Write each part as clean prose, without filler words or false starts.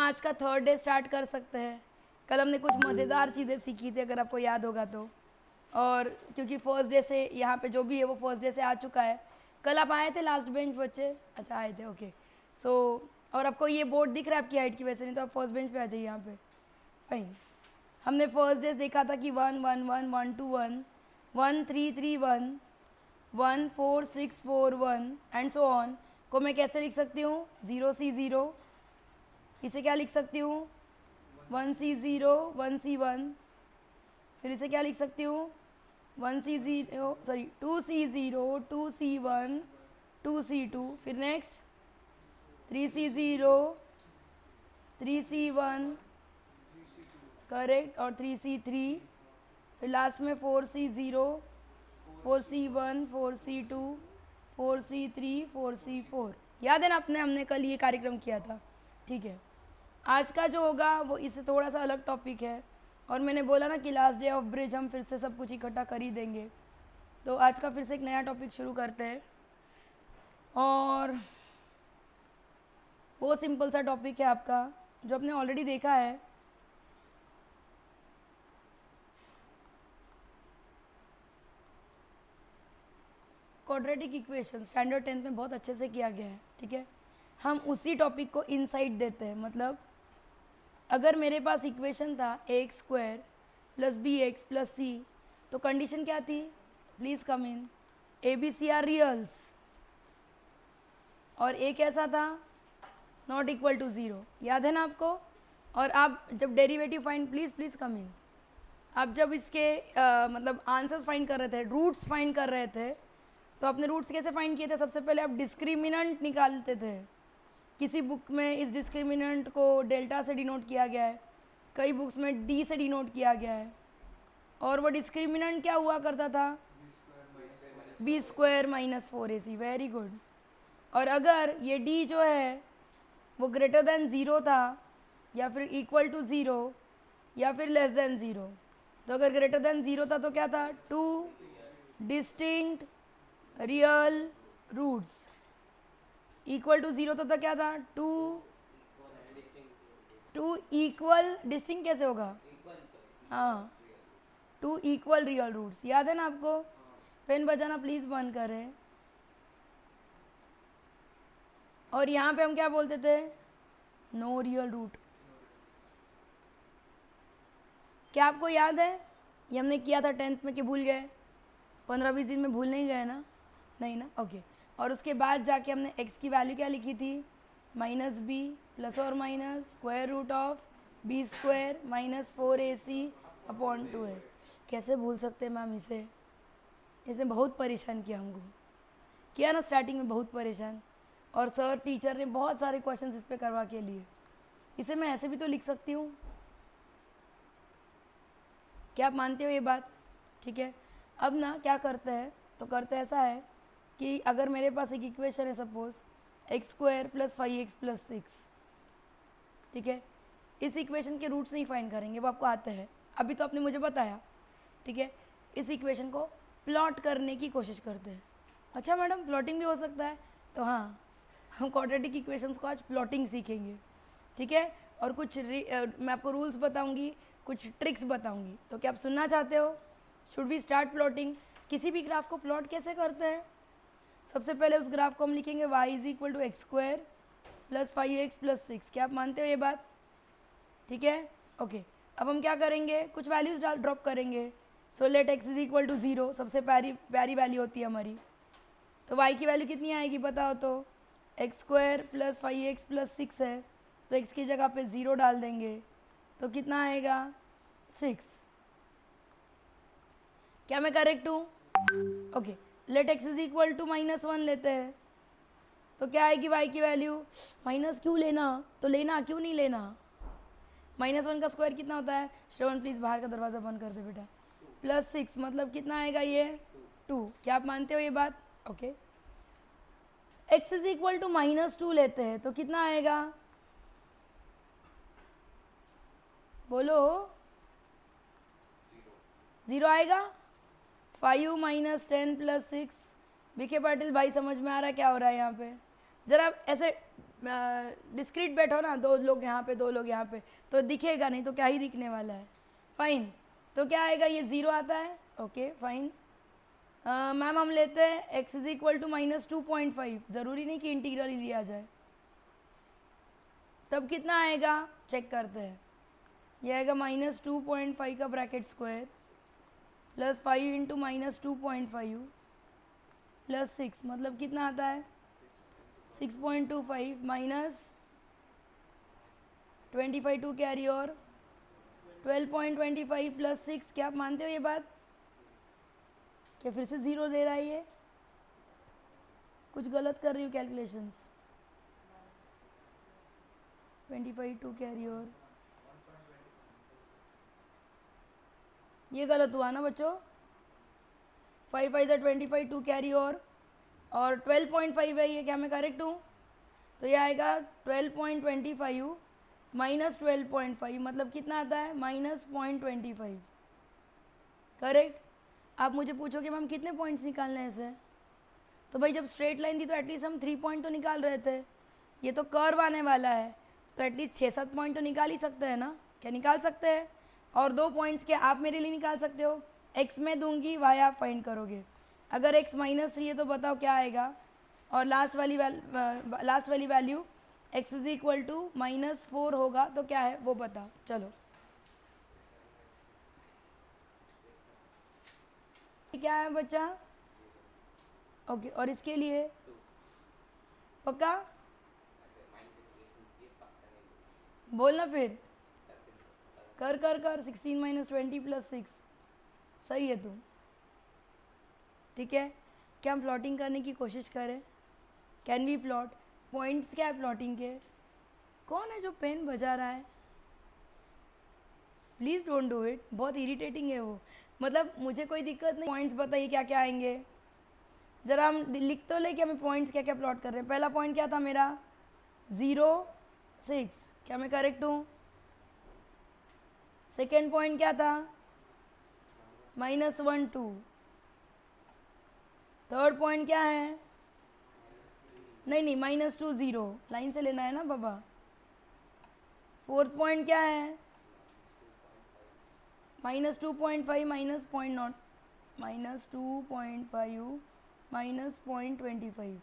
आज का third day start कर सकते हैं। कल हमने कुछ मज़ेदार चीज़ें सीखी थी, अगर आपको याद होगा तो। और क्योंकि फर्स्ट डे से यहाँ पे जो भी है वो फर्स्ट डे से आ चुका है। कल आप आए थे लास्ट बेंच बच्चे? अच्छा आए थे, ओके। सो और आपको ये बोर्ड दिख रहा है आपकी हाइट की वजह से, नहीं तो आप फर्स्ट बेंच पे आ जाइए यहाँ पे। फाइन। हमने फर्स्ट डे देखा था कि 1 1 1 1 2 1 1 3 3 1 1 4 6 4 1 एंड सो ऑन को मैं कैसे लिख सकती हूँ? 0C0। इसे क्या लिख सकती हूँ? 1C0 1C1। फिर इसे क्या लिख सकती हूँ? 1C0 sorry 2C0 2C1 2C2। फिर नेक्स्ट 3C0 3C1 करेक्ट, और 3C3। फिर लास्ट में 4C0 4C1 4C2 4C3 4C4। याद है ना अपने, हमने कल ये कार्यक्रम किया था। ठीक है, आज का जो होगा वो इससे थोड़ा सा अलग टॉपिक है। और मैंने बोला ना कि लास्ट डे ऑफ ब्रिज हम फिर से सब कुछ इकट्ठा कर ही देंगे। तो आज का फिर से एक नया टॉपिक शुरू करते हैं, और वो सिंपल सा टॉपिक है आपका जो आपने ऑलरेडी देखा है। क्वाड्रेटिक इक्वेशन स्टैंडर्ड 10th में बहुत अच्छे से किया गया है। ठीक है, हम उसी टॉपिक को इनसाइट देते हैं। मतलब अगर मेरे पास इक्वेशन था X square plus B x plus C, तो कंडीशन क्या थी? Please come in. A B C are reals, और ए कैसा था? Not equal to zero. याद है ना आपको? और आप जब derivative find, please come in, आप जब इसके मतलब आंसर्स फाइंड कर रहे थे, रूट्स फाइंड कर रहे थे, तो आपने रूट्स कैसे फाइंड किए थे? सबसे पहले आप डिस्क्रिमिनेंट निकालते थे। किसी बुक में इस डिस्क्रिमिनेंट को डेल्टा से डिनोट किया गया है, कई बुक्स में डी से डिनोट किया गया है। और वो डिस्क्रिमिनेंट क्या हुआ करता था? B square minus 4AC। Very good. और अगर ये डी जो है वो ग्रेटर देन ज़ीरो था, या फिर इक्वल टू ज़ीरो, या फिर लेस देन ज़ीरो, तो अगर ग्रेटर देन ज़ीरो था तो क्या था? Two distinct real roots. Equal to zero तो क्या था? टू इक्वल डिस्टिंक्ट कैसे होगा? हाँ, टू इक्वल रियल रूट्स। याद है ना आपको? पेन बजाना प्लीज़ बंद करें। और यहाँ पे हम क्या बोलते थे? No real root. क्या आपको याद है? ये हमने किया था 10th में कि भूल गए? 15-20 दिन में भूल नहीं गए ना? नहीं ना, ओके। और उसके बाद जाके हमने x की वैल्यू क्या लिखी थी? माइनस बी प्लस और minus square root of b square minus 4AC upon 2 है। कैसे भूल सकते हैं मैम इसे? इसे बहुत परेशान किया हमको, किया ना स्टार्टिंग में, बहुत परेशान। और सर टीचर ने बहुत सारे क्वेश्चंस इस पे करवा के लिए। इसे मैं ऐसे भी तो लिख सकती हूँ। क्या आप मानते हो ये बात? ठीक है, अब ना क्या करते हैं, तो करते ऐसा है कि अगर मेरे पास एक इक्वेशन है, suppose x square plus 5x plus 6, ठीक है, इस इक्वेशन के रूट्स नहीं फाइंड करेंगे, वो आपको आते हैं, अभी तो आपने मुझे बताया। ठीक है, इस इक्वेशन को प्लॉट करने की कोशिश करते हैं। अच्छा मैडम, प्लॉटिंग भी हो सकता है? तो हाँ, हम क्वाड्रेटिक इक्वेशंस को आज प्लॉटिंग सीखेंगे। ठीक है, और कुछ मैं आपको रूल्स बताऊंगी, कुछ ट्रिक्स बताऊंगी। तो क्या आप सुनना चाहते हो? Should we start plotting? किसी भी ग्राफ को प्लॉट कैसे करते हैं? सबसे पहले उस ग्राफ को हम लिखेंगे y is equal to x square plus 5x plus 6। क्या आप मानते हो ये बात? ठीक है, ओके। अब हम क्या करेंगे? कुछ वैल्यूज ड्रॉप करेंगे। So let x is equal to 0, सबसे प्यारी वैल्यू होती है हमारी। तो y की वैल्यू कितनी आएगी बताओ तो? X square plus 5x plus 6 है, तो x की जगह पे 0 डाल देंगे, तो कितना आएगा? 6। क्या मैं करेक्ट हूँ? Okay, let x is equal to -1 लेते हैं, तो क्या आएगी y की वैल्यू? माइनस क्यों लेना? तो लेना, क्यों नहीं लेना? -1 का स्क्वायर कितना होता है? श्रवण प्लीज़ बाहर का दरवाज़ा बंद कर दे बेटा। प्लस 6 मतलब कितना आएगा ये? 2। क्या आप मानते हो ये बात? Okay. x is equal to -2 लेते हैं, तो कितना आएगा? बोलो। 0 आएगा। 5 माइनस 10 प्लस 6। बीके पाटिल भाई समझ में आ रहा है क्या हो रहा है यहाँ पे? ज़रा ऐसे डिस्क्रीट बैठो ना, 2 लोग यहाँ पे 2 लोग यहाँ पे, तो दिखेगा नहीं तो क्या ही दिखने वाला है। फाइन, तो क्या आएगा, ये 0 आता है। Okay fine. मैम हम लेते हैं x इज इक्वल टू -2.5, ज़रूरी नहीं कि इंटीग्रल ही लिया जाए। तब कितना आएगा चेक करते हैं। ये आएगा -2.5 का bracket square plus 5 into -2.5 plus 6, मतलब कितना आता है 6.25 माइनस 25 टू कैरी और 12.25 प्लस 6। क्या आप मानते हो ये बात? क्या फिर से 0 दे रहा है ये? कुछ गलत कर रही हूँ कैलकुलेशंस। 25 टू कैरी और ये गलत हुआ ना बच्चों। 5 5 25 टू कैरी और 12.5 है ये, क्या मैं करेक्ट हूँ? तो ये आएगा 12.25 माइनस 12.5, मतलब कितना आता है -0.25। करेक्ट। आप मुझे पूछोगे मैम कितने पॉइंट्स निकालने हैं इसे, तो भाई जब स्ट्रेट लाइन थी तो एटलीस्ट हम 3 पॉइंट तो निकाल रहे थे। ये तो कर्व आने वाला है तो एटलीस्ट 6-7 पॉइंट तो निकाल ही सकते हैं ना। क्या निकाल सकते हैं? और 2 पॉइंट्स के आप मेरे लिए निकाल सकते हो। x में दूंगी, y आप फाइंड करोगे। अगर x -3 है तो बताओ क्या आएगा, और लास्ट वाली value x is equal to -4 होगा तो क्या है वो बताओ। चलो क्या है बच्चा? ओके, और इसके लिए पक्का बोलना फिर। कर कर कर 16 - 20 + 6 सही है तू। ठीक है, क्या हम प्लॉटिंग करने की कोशिश करें? Can we plot? पॉइंट्स क्या है प्लॉटिंग के? कौन है जो पेन बजा रहा है? प्लीज़ डोंट डू इट, बहुत इरिटेटिंग है वो। मतलब मुझे कोई दिक्कत नहीं, पॉइंट्स बताइए क्या क्या आएंगे। ज़रा हम लिख तो ले कि हमें पॉइंट्स क्या क्या प्लॉट कर रहे हैं। पहला पॉइंट क्या था मेरा 0 6, क्या मैं करेक्ट हूँ? सेकेंड पॉइंट क्या था -1 2। थर्ड पॉइंट क्या है? नहीं -2 0, लाइन से लेना है ना बाबा। फोर्थ पॉइंट क्या है -2.5 -0.0 -2.5 -0.25।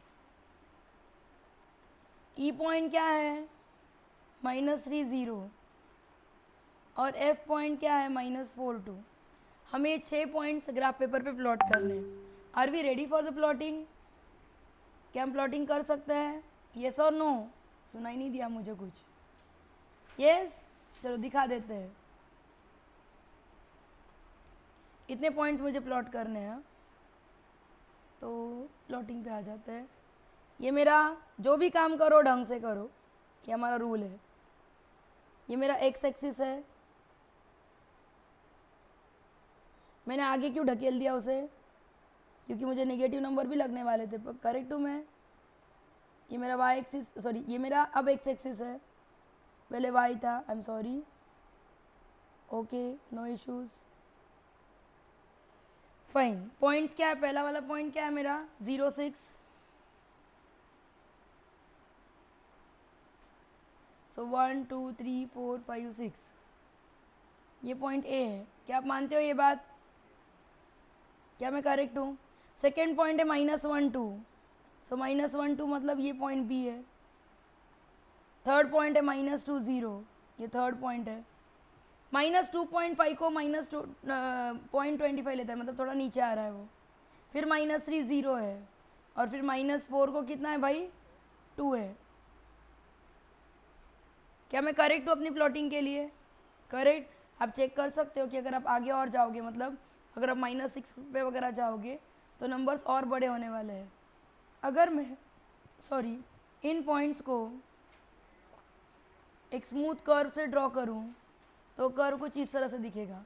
ई पॉइंट क्या है -3 0, और एफ पॉइंट क्या है -4 2। हमें 6 पॉइंट्स ग्राफ पेपर पे प्लॉट करने हैं। Are we ready for the plotting? क्या हम प्लॉटिंग कर सकते हैं? येस और नो? सुनाई नहीं दिया मुझे कुछ। यस, चलो दिखा देते हैं। इतने पॉइंट्स मुझे प्लॉट करने हैं, तो प्लॉटिंग पे आ जाते हैं। ये मेरा जो भी काम करो ढंग से करो, ये हमारा रूल है। ये मेरा एक्स एक्सिस है, मैंने आगे क्यों ढकेल दिया उसे? क्योंकि मुझे नेगेटिव नंबर भी लगने वाले थे। करेक्ट हूँ मैं? ये मेरा वाई एक्सिस, सॉरी ये मेरा अब एक्स एक्सिस है, पहले वाई था, I am sorry. Okay, no issues, fine. Points क्या है? पहला वाला पॉइंट क्या है मेरा 0 6, सो 1 2 3 4 5 6, ये पॉइंट ए है। क्या आप मानते हो ये बात? क्या मैं करेक्ट हूँ? सेकेंड पॉइंट है -1 2, सो -1 2 मतलब ये पॉइंट बी है। थर्ड पॉइंट है -2 0, ये थर्ड पॉइंट है। -2.5 को -0.25 लेता है, मतलब थोड़ा नीचे आ रहा है वो। फिर -3 0 है, और फिर -4 को कितना है भाई 2 है। क्या मैं करेक्ट हूँ अपनी प्लॉटिंग के लिए? करेक्ट। आप चेक कर सकते हो कि अगर आप आगे और जाओगे, मतलब अगर आप -6 पे वगैरह जाओगे तो नंबर्स और बड़े होने वाले हैं। अगर मैं इन पॉइंट्स को एक स्मूथ कर्व से ड्रॉ करूं तो कर्व कुछ इस तरह से दिखेगा।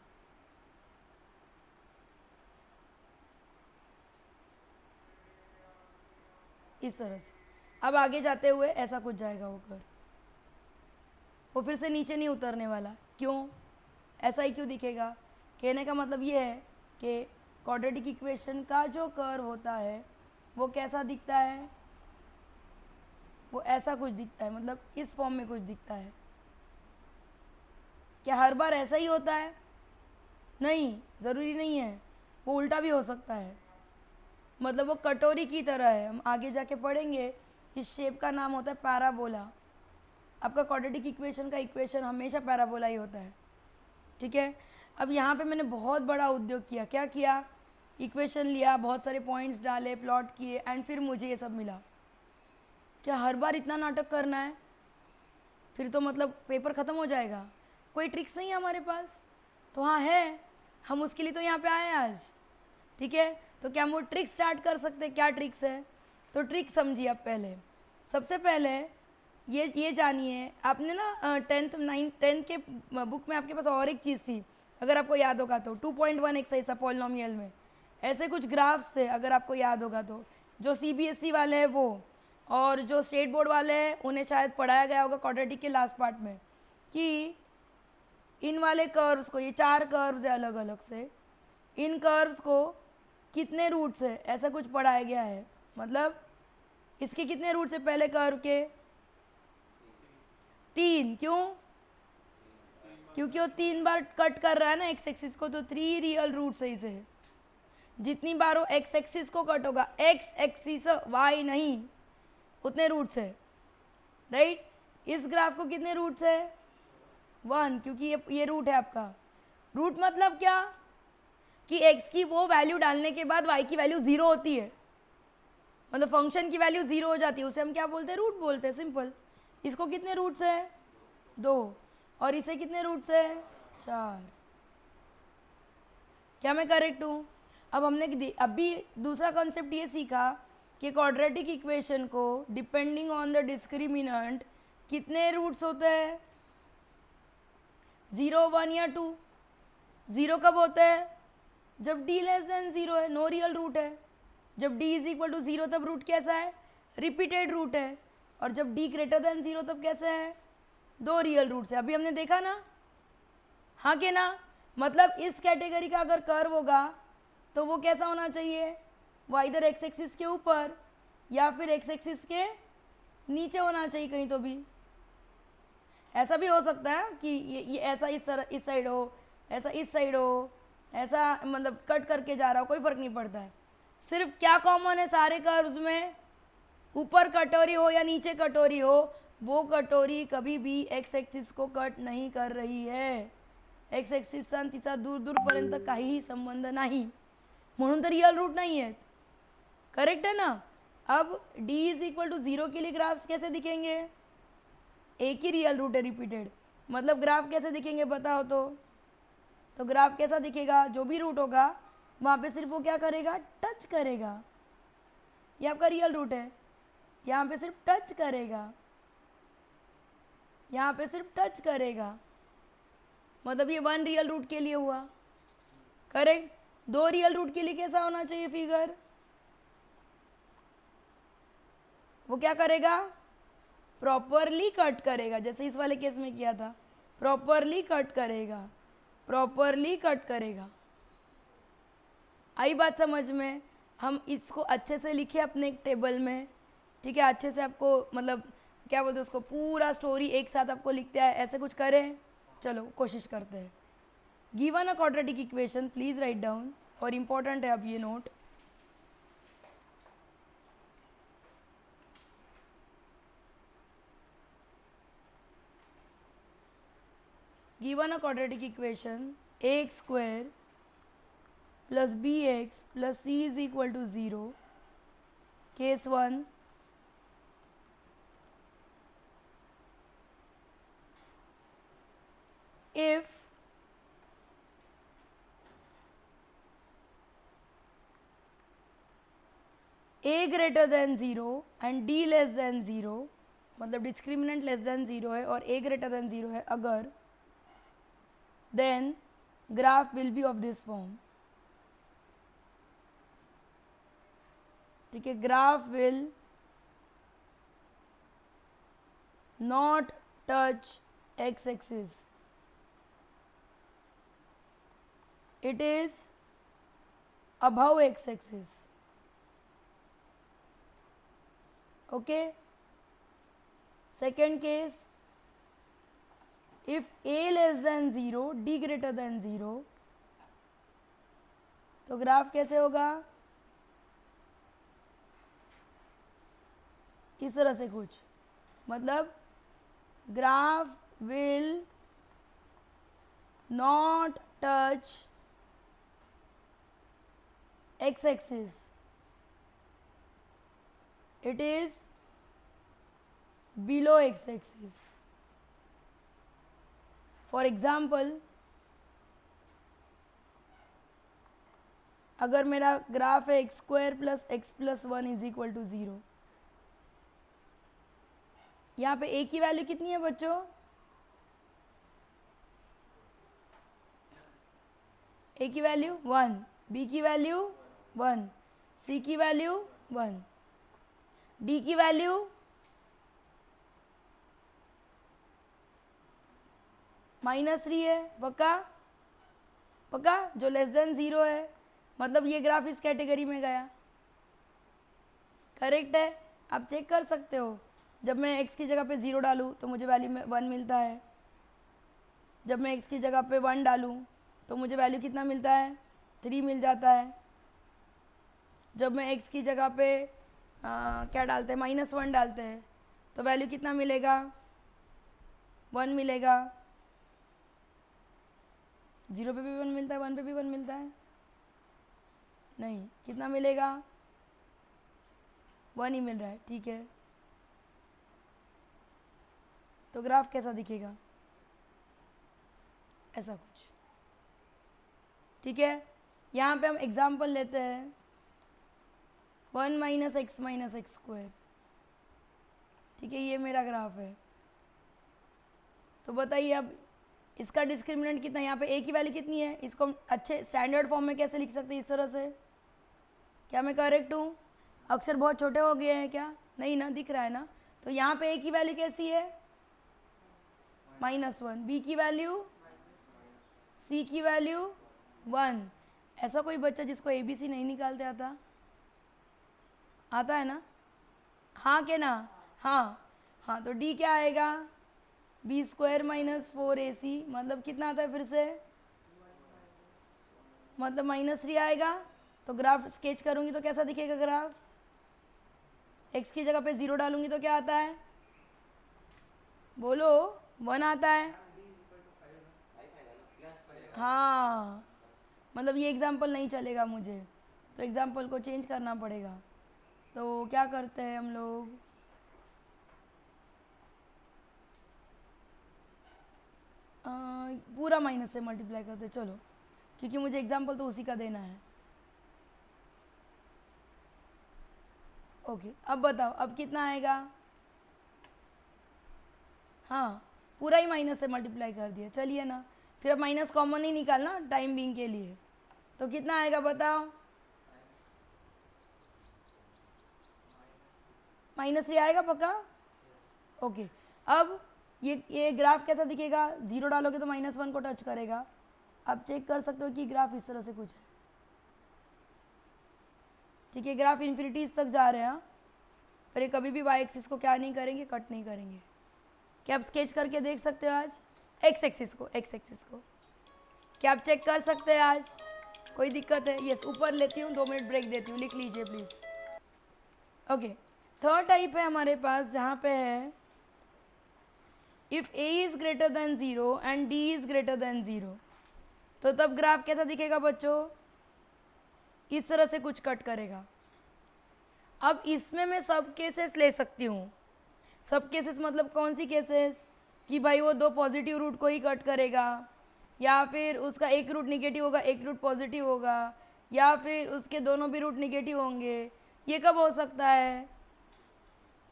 इस तरह से। अब आगे जाते हुए ऐसा कुछ जाएगा वो कर्व, वो फिर से नीचे नहीं उतरने वाला। क्यों? ऐसा ही क्यों दिखेगा? कहने का मतलब ये है कि क्वाड्रेटिक इक्वेशन का जो कर्व होता है वो कैसा दिखता है? वो ऐसा कुछ दिखता है, मतलब इस फॉर्म में कुछ दिखता है। क्या हर बार ऐसा ही होता है? नहीं, ज़रूरी नहीं है, वो उल्टा भी हो सकता है। मतलब वो कटोरी की तरह है, हम आगे जाके पढ़ेंगे। इस शेप का नाम होता है पैराबोला। आपका क्वाड्रेटिक इक्वेशन का इक्वेशन हमेशा पैराबोला ही होता है, ठीक है। अब यहाँ पे मैंने बहुत बड़ा उद्योग किया। क्या किया? इक्वेशन लिया, बहुत सारे पॉइंट्स डाले, प्लॉट किए, एंड फिर मुझे ये सब मिला। क्या हर बार इतना नाटक करना है? फिर तो मतलब पेपर ख़त्म हो जाएगा। कोई ट्रिक्स नहीं है हमारे पास? तो हाँ है, हम उसके लिए तो यहाँ पे आए हैं आज, ठीक है। तो क्या हम वो ट्रिक्स स्टार्ट कर सकते हैं? क्या ट्रिक्स है? तो ट्रिक समझिए आप पहले। सबसे पहले ये जानिए, आपने ना टेंथ के बुक में आपके पास और एक चीज़ थी, अगर आपको याद होगा तो 2.1 एक्सरसाइज था पॉलिनोमियल में। ऐसे कुछ ग्राफ्स थे, अगर आपको याद होगा तो, जो CBSE वाले हैं वो, और जो स्टेट बोर्ड वाले हैं उन्हें शायद पढ़ाया गया होगा क्वाड्रेटिक के लास्ट पार्ट में, कि इन वाले कर्व्स को, ये 4 कर्व्स है अलग अलग से, इन कर्व्स को कितने रूट्स है, ऐसा कुछ पढ़ाया गया है। मतलब इसके कितने रूट्स है पहले कर्व के? 3। क्यों? क्योंकि वो 3 बार कट कर रहा है ना एक्स एक्सिस को, तो 3 रियल रूट्स है इसे। जितनी बार वो एक्स एक्सिस को कट होगा, एक्स एक्सिस वाई नहीं, उतने रूट्स है, राइट। इस ग्राफ को कितने रूट्स है? 1, क्योंकि ये रूट है आपका। रूट मतलब क्या? कि x की वो वैल्यू डालने के बाद y की वैल्यू 0 होती है, मतलब फंक्शन की वैल्यू 0 हो जाती है, उसे हम क्या बोलते हैं? रूट बोलते हैं, सिंपल। इसको कितने रूट्स है? 2। और इसे कितने रूट्स है? 4। क्या मैं करेक्ट हूँ? अब हमने अभी दूसरा कॉन्सेप्ट ये सीखा कि क्वाड्रेटिक इक्वेशन को डिपेंडिंग ऑन द डिस्क्रिमिनेंट कितने रूट्स होते हैं? 0, 1 या 2। 0 कब होता है? जब d लेस देन 0 है, नो रियल रूट है। जब d इज इक्वल टू 0 तब रूट कैसा है? रिपीटेड रूट है। और जब d ग्रेटर देन 0 तब कैसे है? 2 रियल रूट्स है। अभी हमने देखा ना, हाँ के ना? मतलब इस कैटेगरी का अगर कर्व होगा तो वो कैसा होना चाहिए? वो इधर एक्स एक्सिस के ऊपर या फिर एक्स एक्सिस के नीचे होना चाहिए कहीं तो भी। ऐसा भी हो सकता है कि ये ऐसा इस साइड हो, ऐसा इस साइड हो, ऐसा मतलब कट करके जा रहा हो, कोई फर्क नहीं पड़ता है। सिर्फ क्या कॉमन है सारे कर्व्स में? ऊपर कटोरी हो या नीचे कटोरी हो, वो कटोरी कभी भी एक्स एक्सिस को कट नहीं कर रही है। एक्स एक्सिस तिचा दूर दूरपर्यंत काहीही संबंध नाही, म्हणून तर रियल रूट नहीं है। करेक्ट है ना? अब d इज इक्वल टू 0 के लिए ग्राफ्स कैसे दिखेंगे? एक ही रियल रूट है रिपीटेड, मतलब ग्राफ कैसे दिखेंगे बताओ तो ग्राफ कैसा दिखेगा? जो भी रूट होगा वहाँ पे सिर्फ वो क्या करेगा? टच करेगा। ये आपका रियल रूट है, यहाँ पे सिर्फ टच करेगा, यहाँ पे सिर्फ टच करेगा, मतलब ये 1 रियल रूट के लिए हुआ, करेक्ट। 2 रियल रूट के लिए कैसा होना चाहिए फिगर? वो क्या करेगा? प्रॉपरली कट करेगा, जैसे इस वाले केस में किया था, प्रॉपरली कट करेगा, प्रॉपरली कट करेगा। आई बात समझ में? हम इसको अच्छे से लिखे अपने एक टेबल में, ठीक है, अच्छे से आपको मतलब क्या बोलते हैं उसको, पूरा स्टोरी एक साथ आपको लिखते हैं, ऐसे कुछ करें। चलो कोशिश करते हैं। Given a quadratic equation, please write down, और इम्पोर्टेंट है अब ये note. Given a quadratic equation ax square plus bx plus c is equal to 0. Case 1, if a greater than 0 and d less than 0, मतलब discriminant less than 0 है और a greater than 0 है अगर, then graph will be of this form, ठीक है। Graph will not touch x axis, it is above x-axis, okay। Second case, if a less than 0 d greater than 0, तो graph कैसे होगा? इस तरह से कुछ, मतलब graph will not touch x axis, it is below x axis. For example, अगर मेरा ग्राफ है x square plus x plus 1 is equal to 0, यहाँ पे a की वैल्यू कितनी है बच्चों? a की वैल्यू 1, b की वैल्यू 1, c की वैल्यू 1, d की वैल्यू -3 है। पक्का? पक्का? जो लेस देन 0 है, मतलब ये ग्राफ इस कैटेगरी में गया। करेक्ट है? आप चेक कर सकते हो, जब मैं x की जगह पे 0 डालूँ तो मुझे वैल्यू में 1 मिलता है, जब मैं x की जगह पे 1 डालूँ तो मुझे वैल्यू कितना मिलता है? 3 मिल जाता है। जब मैं x की जगह पे क्या डालते हैं, -1 डालते हैं, तो वैल्यू कितना मिलेगा? 1 मिलेगा। 0 पे भी 1 मिलता है, 1 पे भी 1 मिलता है? नहीं, कितना मिलेगा? 1 ही मिल रहा है। ठीक है, तो ग्राफ कैसा दिखेगा? ऐसा कुछ। ठीक है, यहाँ पे हम एग्जाम्पल लेते हैं 1 माइनस एक्स स्क्वायर। ठीक है, ये मेरा ग्राफ है। तो बताइए अब इसका डिस्क्रिमिनेंट कितना है? यहाँ पे a की वैल्यू कितनी है? इसको हम अच्छे स्टैंडर्ड फॉर्म में कैसे लिख सकते हैं? इस तरह से। क्या मैं करेक्ट हूँ? अक्षर बहुत छोटे हो गए हैं क्या? नहीं ना, दिख रहा है ना? तो यहाँ पे a की वैल्यू कैसी है? -1, b की वैल्यू, c की वैल्यू 1। ऐसा कोई बच्चा जिसको ABC नहीं निकालते आता? आता है ना? हाँ के ना? हाँ हाँ, तो d क्या आएगा? b स्क्वायर माइनस 4ac, मतलब कितना आता है फिर से? मतलब -3 आएगा। तो ग्राफ स्केच करूँगी तो कैसा दिखेगा ग्राफ? x की जगह पे 0 डालूंगी तो क्या आता है? बोलो, 1 आता है। हाँ, मतलब ये एग्जाम्पल नहीं चलेगा मुझे, तो एग्जाम्पल को चेंज करना पड़ेगा। तो क्या करते हैं हम लोग, पूरा माइनस से मल्टीप्लाई करते हैं। चलो, क्योंकि मुझे एग्जाम्पल तो उसी का देना है। ओके, अब बताओ, अब कितना आएगा? हाँ, पूरा ही माइनस से मल्टीप्लाई कर दिया। चलिए ना, फिर अब माइनस कॉमन नहीं निकालना टाइम बीइंग के लिए। तो कितना आएगा बताओ? -3 आएगा पक्का? ओके, अब ये ग्राफ कैसा दिखेगा? 0 डालोगे तो -1 को टच करेगा। आप चेक कर सकते हो कि ग्राफ इस तरह से कुछ है। ठीक है, ग्राफ इन्फिनिटीज तक जा रहे हैं। पर ये कभी भी y एक्सिस को क्या नहीं करेंगे? कट नहीं करेंगे। क्या आप स्केच करके देख सकते हो आज x एक्सिस को? क्या आप चेक कर सकते हैं आज? कोई दिक्कत है? यस, ऊपर लेती हूँ, 2 मिनट ब्रेक देती हूँ, लिख लीजिए प्लीज़। ओके, थर्ड टाइप है हमारे पास, जहाँ पे है if a is greater than 0 and d is greater than 0, तो तब ग्राफ कैसा दिखेगा बच्चों? इस तरह से कुछ कट करेगा। अब इसमें मैं सब केसेस ले सकती हूँ। सब केसेस मतलब कौन सी केसेस? कि भाई वो 2 पॉजिटिव रूट को ही कट करेगा, या फिर उसका एक रूट निगेटिव होगा, एक रूट पॉजिटिव होगा, या फिर उसके दोनों भी रूट निगेटिव होंगे। ये कब हो सकता है?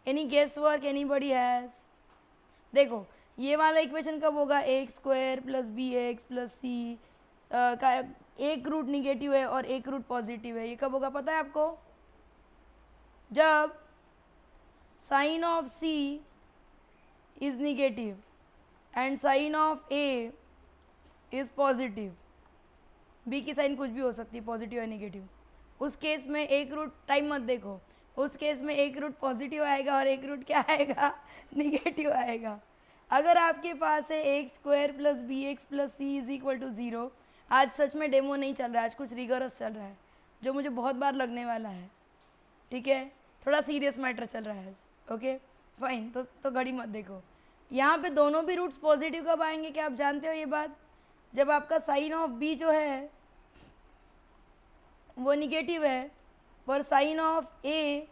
Any guess work anybody has? देखो, ये वाला इक्वेशन कब होगा? X square plus B x plus C का एक रूट निगेटिव है और एक रूट पॉजिटिव है। ये कब होगा पता है आपको? जब sign of c is negative and sign of a is positive. B की साइन कुछ भी हो सकती है, पॉजिटिव या निगेटिव। उस केस में एक रूट, टाइम मत देखो, उस केस में एक रूट पॉजिटिव आएगा और एक रूट क्या आएगा, निगेटिव आएगा। अगर आपके पास है x square plus B x plus c is equal to zero, आज सच में डेमो नहीं चल रहा है, आज कुछ रिगरस चल रहा है जो मुझे बहुत बार लगने वाला है, ठीक है, थोड़ा सीरियस मैटर चल रहा है आज, ओके फाइन। तो घड़ी मत देखो। यहाँ पे दोनों भी रूट्स पॉजिटिव कब आएंगे, क्या आप जानते हो ये बात? जब आपका साइन ऑफ बी जो है वो निगेटिव है, पर साइन ऑफ ए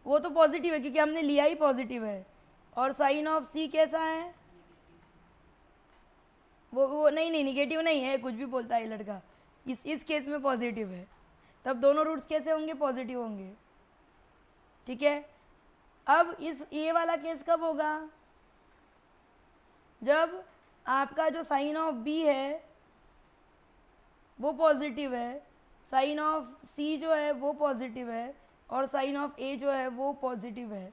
वो तो पॉजिटिव है क्योंकि हमने लिया ही पॉजिटिव है, और साइन ऑफ सी कैसा है, वो नहीं निगेटिव नहीं है, कुछ भी बोलता है ये लड़का, इस केस में पॉजिटिव है, तब दोनों रूट्स कैसे होंगे, पॉजिटिव होंगे, ठीक है। अब इस ये वाला केस कब होगा, जब आपका जो साइन ऑफ बी है वो पॉजिटिव है, साइन ऑफ सी जो है वो पॉजिटिव है, और साइन ऑफ ए जो है वो पॉजिटिव है।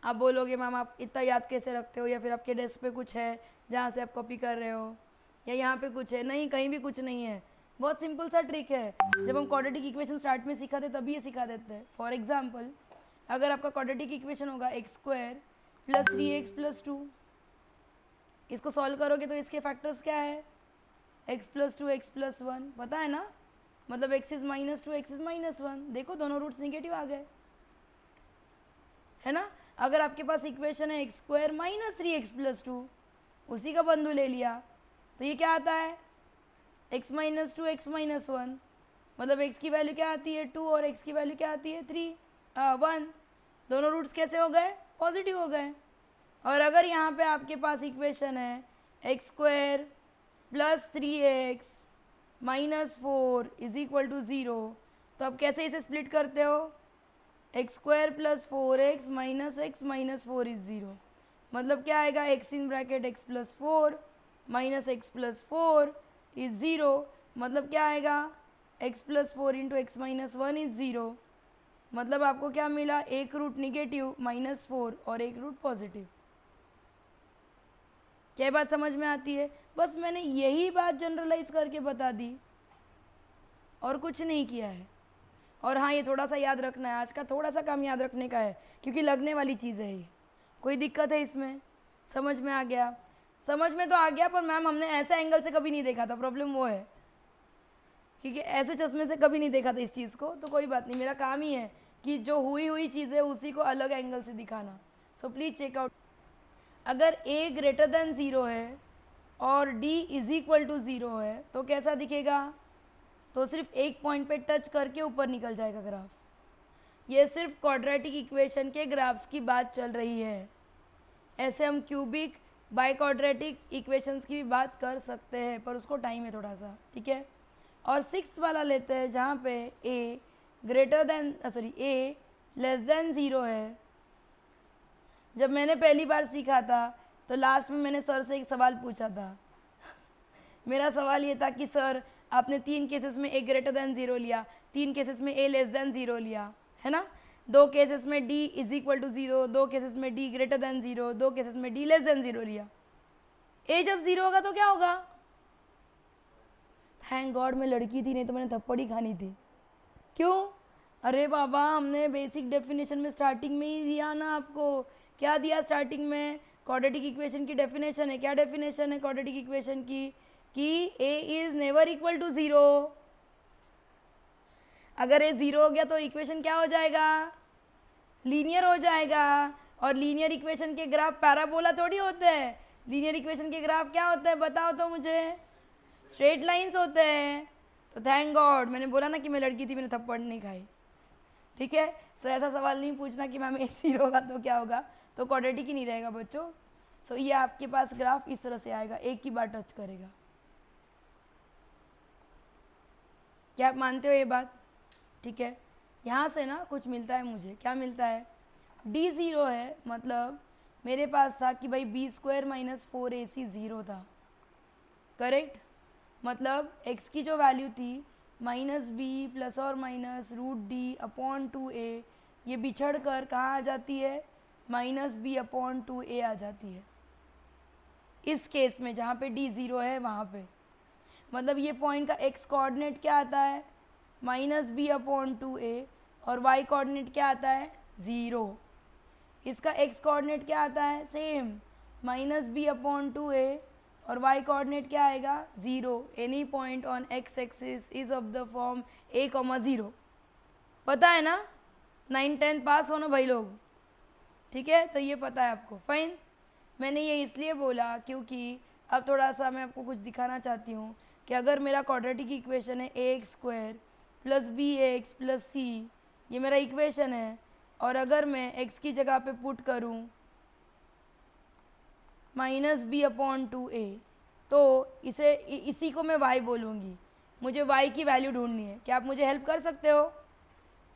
आप बोलोगे मैम आप इतना याद कैसे रखते हो, या फिर आपके डेस्क पे कुछ है जहाँ से आप कॉपी कर रहे हो, या यहाँ पे कुछ है? नहीं, कहीं भी कुछ नहीं है, बहुत सिंपल सा ट्रिक है। जब हम क्वाड्रेटिक इक्वेशन स्टार्ट में सिखाते तभी ये सिखा देते हैं। फॉर एग्जाम्पल, अगर आपका क्वाड्रेटिक इक्वेशन होगा X square plus 3x plus 2, इसको सॉल्व करोगे तो इसके फैक्टर्स क्या है, x प्लस 2 x प्लस 1, पता है ना, मतलब x is minus 2 x is minus 1, देखो दोनों रूट्स निगेटिव आ गए, है ना। अगर आपके पास इक्वेशन है x square minus 3x plus 2, उसी का बंधु ले लिया तो ये क्या आता है, x माइनस 2 x माइनस 1, मतलब x की वैल्यू क्या आती है 2 और x की वैल्यू क्या आती है 1, दोनों रूट्स कैसे हो गए, पॉजिटिव हो गए। और अगर यहाँ पे आपके पास इक्वेशन है x square plus 3x minus 4 is equal to 0, तो अब कैसे इसे स्प्लिट करते हो, x square plus 4x minus x minus 4 is 0, मतलब क्या आएगा, x in bracket x plus 4 minus x plus 4 is 0, मतलब क्या आएगा, x plus 4 into x minus 1 is 0, मतलब आपको क्या मिला, एक रूट निगेटिव -4 और एक रूट पॉजिटिव। क्या बात समझ में आती है? बस मैंने यही बात जनरलाइज करके बता दी और कुछ नहीं किया है। और हाँ, ये थोड़ा सा याद रखना है, आज का थोड़ा सा काम याद रखने का है क्योंकि लगने वाली चीज़ है ये। कोई दिक्कत है इसमें? समझ में आ गया? समझ में तो आ गया, पर मैम हमने ऐसे एंगल से कभी नहीं देखा था, प्रॉब्लम वो है क्योंकि ऐसे चश्मे से कभी नहीं देखा था इस चीज़ को। तो कोई बात नहीं, मेरा काम ही है कि जो हुई चीज़ है उसी को अलग एंगल से दिखाना। So please checkout. अगर a ग्रेटर देन 0 है और d इज इक्वल टू 0 है तो कैसा दिखेगा, तो सिर्फ एक पॉइंट पे टच करके ऊपर निकल जाएगा ग्राफ। ये सिर्फ क्वाड्रेटिक इक्वेशन के ग्राफ्स की बात चल रही है, ऐसे हम क्यूबिक बाय क्वाड्रेटिक इक्वेशंस की भी बात कर सकते हैं, पर उसको टाइम है थोड़ा सा, ठीक है। और 6th वाला लेते हैं जहाँ पे a greater than a less than 0 है। जब मैंने पहली बार सीखा था तो लास्ट में मैंने सर से एक सवाल पूछा था। मेरा सवाल ये था कि सर आपने 3 केसेस में a ग्रेटर देन 0 लिया, 3 केसेस में a लेस देन 0 लिया, है ना, 2 केसेस में d is equal to 0, 2 cases में d ग्रेटर देन 0, 2 केसेस में d लेस देन 0 लिया। a जब 0 होगा तो क्या होगा? थैंक गॉड मैं लड़की थी, नहीं तो मैंने थप्पड़ ही खानी थी। क्यों? अरे बाबा, हमने बेसिक डेफिनेशन में स्टार्टिंग में ही दिया ना आपको। क्या दिया स्टार्टिंग में? क्वाड्रेटिक इक्वेशन की डेफिनेशन है। क्या डेफिनेशन है क्वाड्रेटिक इक्वेशन की? कि a is never equal to 0। अगर a 0 हो गया तो इक्वेशन क्या हो जाएगा? लीनियर हो जाएगा। और लीनियर इक्वेशन के ग्राफ पैराबोला थोड़ी होते हैं। लीनियर इक्वेशन के ग्राफ क्या होते हैं, बताओ तो मुझे? स्ट्रेट लाइंस होते हैं। तो थैंक गॉड, मैंने बोला ना कि मैं लड़की थी, मैंने थप्पड़ नहीं खाई, ठीक है। सो ऐसा सवाल नहीं पूछना कि मैम a 0 होगा तो क्या होगा, तो क्वाड्रेटिक ही नहीं रहेगा बच्चों। सो ये आपके पास ग्राफ इस तरह से आएगा, एक ही बार टच करेगा। क्या आप मानते हो ये बात? ठीक है। यहाँ से ना कुछ मिलता है मुझे। क्या मिलता है? d 0 है, मतलब मेरे पास था कि भाई b स्क्वायर माइनस 4ac 0 था, करेक्ट। मतलब x की जो वैल्यू थी -b प्लस और माइनस √d/2a, ये बिछड़ कर कहाँ आ जाती है? -b/2a आ जाती है इस केस में, जहाँ पे d 0 है वहाँ पे। मतलब ये पॉइंट का x कोऑर्डिनेट क्या आता है? माइनस बी अपॉन 2a, और y कोऑर्डिनेट क्या आता है 0। इसका x कोऑर्डिनेट क्या आता है same minus B upon 2a, और y कोऑर्डिनेट क्या आएगा 0। Any point on x axis is of the form a, 0। पता है ना, 9-10 पास हो ना भाई लोग, ठीक है, तो ये पता है आपको, फाइन। मैंने ये इसलिए बोला क्योंकि अब थोड़ा सा मैं आपको कुछ दिखाना चाहती हूँ कि अगर मेरा क्वाड्रेटिक इक्वेशन है ax² plus bx plus c, ये मेरा इक्वेशन है, और अगर मैं x की जगह पे पुट करूँ माइनस बी अपॉन 2a, तो इसी को मैं y बोलूँगी। मुझे y की वैल्यू ढूंढनी है, क्या आप मुझे हेल्प कर सकते हो?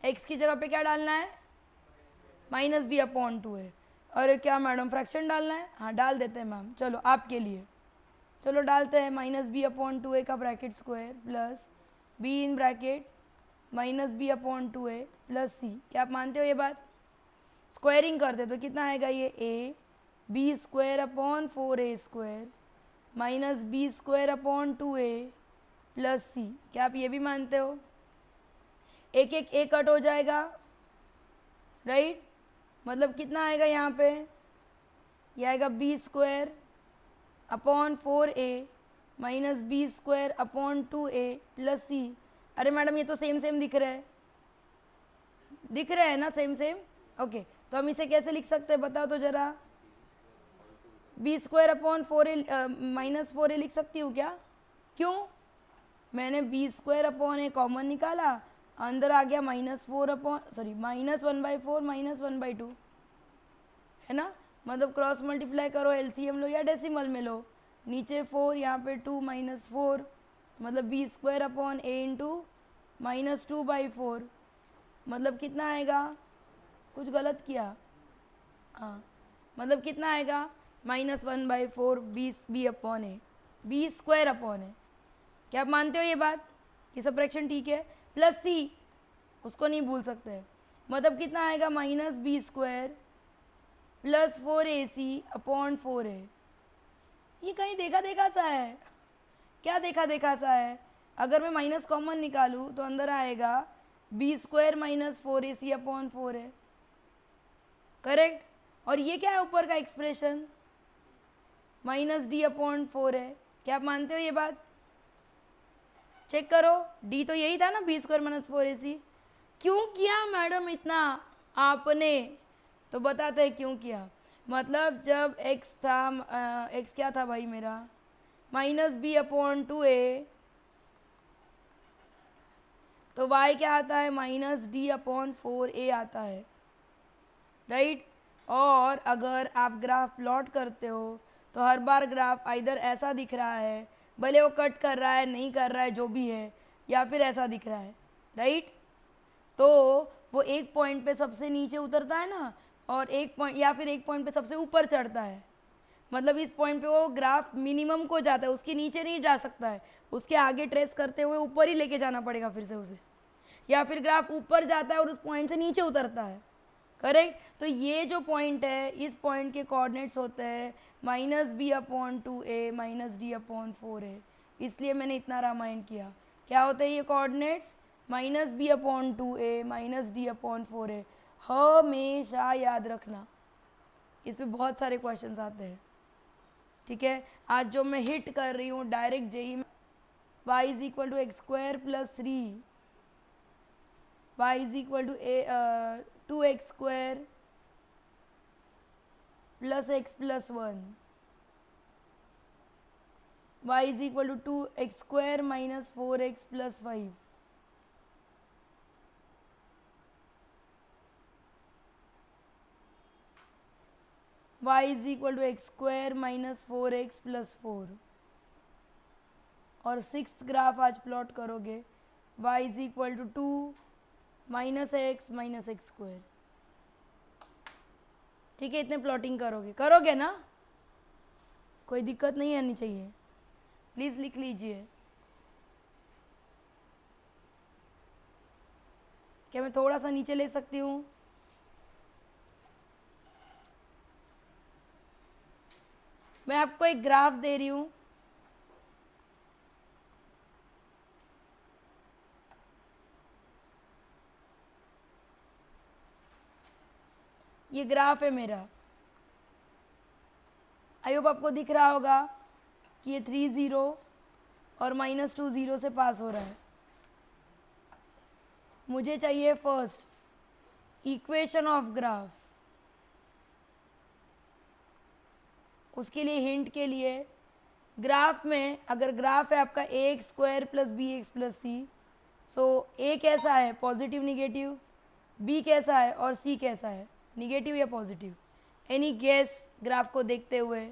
x की जगह पे क्या डालना है माइनस बी अपॉन 2a। अरे क्या मैडम फ्रैक्शन डालना है? हाँ डाल देते हैं मैम, चलो आपके लिए, चलो डालते हैं माइनस बी अपॉन 2a का bracket square plus B in bracket minus B upon 2a plus C. क्या आप मानते हो ये बात? स्क्वायरिंग करते तो कितना आएगा ये a B square upon 4a square minus B square upon 2a plus C. क्या आप ये भी मानते हो? एक एक ए कट हो जाएगा, राइट? मतलब कितना आएगा यहाँ पे, ये आएगा B square upon 4a minus B square upon 2a plus C. अरे मैडम ये तो सेम सेम दिख रहा है, दिख रहा है ना सेम सेम? ओके, तो हम इसे कैसे लिख सकते हैं बताओ तो ज़रा। B square upon 4a minus 4a लिख सकती हूँ क्या? क्यों? मैंने बी स्क्वायर अपॉन ए कॉमन निकाला, अंदर आ गया माइनस 1/4 माइनस 1/2, है ना? मतलब क्रॉस मल्टीप्लाई करो, एलसीएम लो या डेसिमल में लो, नीचे 4 यहाँ पे 2 माइनस 4, मतलब बी स्क्वायर अपॉन ए इंटू माइनस 2/4, मतलब कितना आएगा? कुछ गलत किया? हाँ, मतलब कितना आएगा माइनस 1/4 बी अपॉन ए, बी स्क्वायर अपॉन ए। क्या आप मानते हो ये बात? ये सब फ्रैक्शन ठीक है, प्लस सी उसको नहीं भूल सकते, मतलब कितना आएगा minus B square plus 4ac upon 4a। ये कहीं देखा देखा सा है, क्या देखा देखा सा है? अगर मैं माइनस कॉमन निकालूँ तो अंदर आएगा B square minus 4ac upon 4a, correct? और ये क्या है ऊपर का expression minus D upon 4a। क्या आप मानते हो ये बात? चेक करो, डी तो यही था ना बी स्क्वायर माइनस 4ac। क्यों किया मैडम इतना आपने? तो बताते हैं क्यों किया। मतलब जब x था, x क्या था भाई मेरा माइनस बी अपॉन 2a, तो y क्या आता है माइनस डी अपॉन 4a आता है, राइट? और अगर आप ग्राफ प्लॉट करते हो तो हर बार ग्राफ आइदर ऐसा दिख रहा है, भले वो कट कर रहा है नहीं कर रहा है जो भी है, या फिर ऐसा दिख रहा है, राइट? तो वो एक पॉइंट पे सबसे नीचे उतरता है ना, और एक पॉइंट या फिर एक पॉइंट पे सबसे ऊपर चढ़ता है। मतलब इस पॉइंट पे वो ग्राफ मिनिमम को जाता है, उसके नीचे नहीं जा सकता है, उसके आगे ट्रेस करते हुए ऊपर ही लेके जाना पड़ेगा फिर से उसे, या फिर ग्राफ ऊपर जाता है और उस पॉइंट से नीचे उतरता है, करेक्ट? तो ये जो पॉइंट है, इस पॉइंट के कोऑर्डिनेट्स होते हैं minus B upon 2a minus D upon 4a। इसलिए मैंने इतना रामायण किया। क्या होते हैं ये coordinates? Minus B upon 2a minus D upon 4a। हमेशा याद रखना, इस पर बहुत सारे क्वेश्चंस आते हैं, ठीक है? आज जो मैं हिट कर रही हूँ डायरेक्ट जेई में, y is equal to x square plus 3, y is equal to 2x square plus x plus 1, y is equal to 2x square minus 4x plus 5, y is equal to x square minus 4x plus 4। और sixth graph आज plot करोगे, y is equal to 2 minus x square, ठीक है? इतने plotting करोगे ना? कोई दिक्कत नहीं आनी चाहिए, प्लीज़ लिख लीजिए। क्या मैं थोड़ा सा नीचे ले सकती हूँ? मैं आपको एक ग्राफ दे रही हूँ, ये ग्राफ है मेरा, आई होप आपको दिख रहा होगा कि ये 3 0 और -2 0 से पास हो रहा है। मुझे चाहिए फर्स्ट इक्वेशन ऑफ ग्राफ। उसके लिए हिंट के लिए, ग्राफ में अगर ग्राफ है आपका ax² + bx+c, सो a कैसा है, पॉजिटिव निगेटिव, b कैसा है और c कैसा है, निगेटिव या पॉजिटिव? एनी गेस ग्राफ को देखते हुए?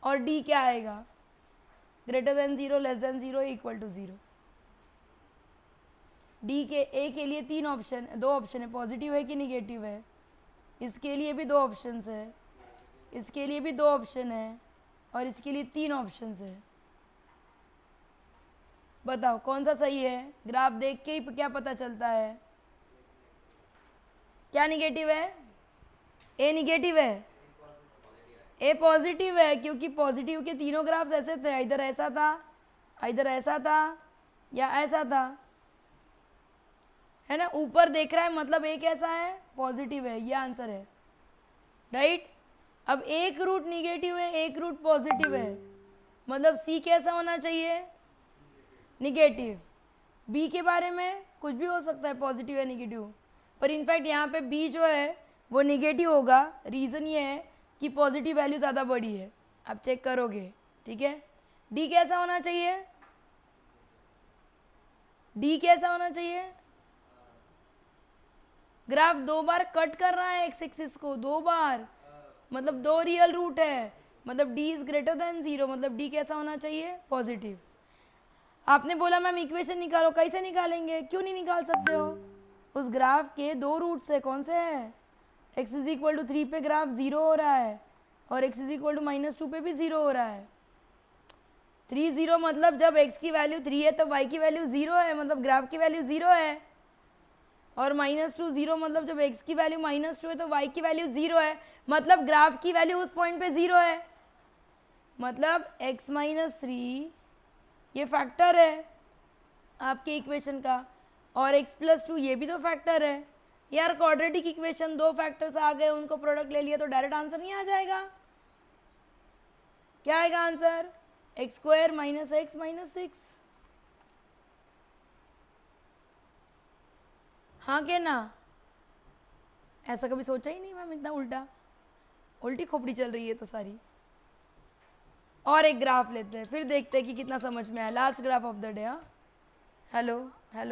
और d क्या आएगा, greater than 0, less than 0, equal to 0? D के ए के लिए 2 ऑप्शन है, पॉजिटिव है कि निगेटिव है? इसके लिए भी 2 ऑप्शंस है, इसके लिए भी 2 ऑप्शन है और इसके लिए 3 ऑप्शंस है। बताओ कौन सा सही है? ग्राफ देख के ही क्या पता चलता है? क्या निगेटिव है? ए निगेटिव है, ए पॉजिटिव है, क्योंकि पॉजिटिव के तीनों ग्राफ्स ऐसे थे, इधर ऐसा था, इधर ऐसा था या ऐसा था, है ना? ऊपर देख रहा है मतलब ए कैसा है, पॉजिटिव है, ये आंसर है, राइट? अब एक रूट निगेटिव है, एक रूट पॉजिटिव है, मतलब सी कैसा होना चाहिए, निगेटिव। बी के बारे में कुछ भी हो सकता है, पॉजिटिव या निगेटिव, पर इनफैक्ट यहाँ पे बी जो है वो निगेटिव होगा। रीज़न ये है कि पॉजिटिव वैल्यू ज़्यादा बड़ी है, आप चेक करोगे, ठीक है? डी कैसा होना चाहिए, डी कैसा होना चाहिए? ग्राफ 2 बार कट कर रहा है एक्स एक्सिस को, 2 बार, मतलब 2 रियल रूट है, मतलब d इज ग्रेटर देन 0, मतलब d कैसा होना चाहिए, पॉजिटिव। आपने बोला मैम इक्वेशन निकालो, कैसे निकालेंगे, क्यों नहीं निकाल सकते हो? उस ग्राफ के 2 रूट्स है, कौन से हैं? x इज इक्वल टू 3 पे ग्राफ 0 हो रहा है और x इज इक्वल टू -2 पे भी 0 हो रहा है। 3 0 मतलब जब x की वैल्यू 3 है तो y की वैल्यू 0 है, मतलब ग्राफ की वैल्यू 0 है, और -2 0 मतलब जब x की वैल्यू -2 है तो y की वैल्यू 0 है, मतलब ग्राफ की वैल्यू उस पॉइंट पे 0 है, मतलब x - 3 ये फैक्टर है आपके इक्वेशन का, और x + 2 ये भी तो फैक्टर है। यार क्वाड्रेटिक इक्वेशन 2 फैक्टर्स आ गए, उनको प्रोडक्ट ले लिया तो डायरेक्ट आंसर नहीं आ जाएगा? क्या आएगा आंसर? x² - x - 6। हाँ के ना? ऐसा कभी सोचा ही नहीं मैम, इतना उल्टी खोपड़ी चल रही है तो सारी। और एक ग्राफ लेते हैं, फिर देखते हैं कि कितना समझ में आया। Last graph of the day. हाँ, हेलो हेलो।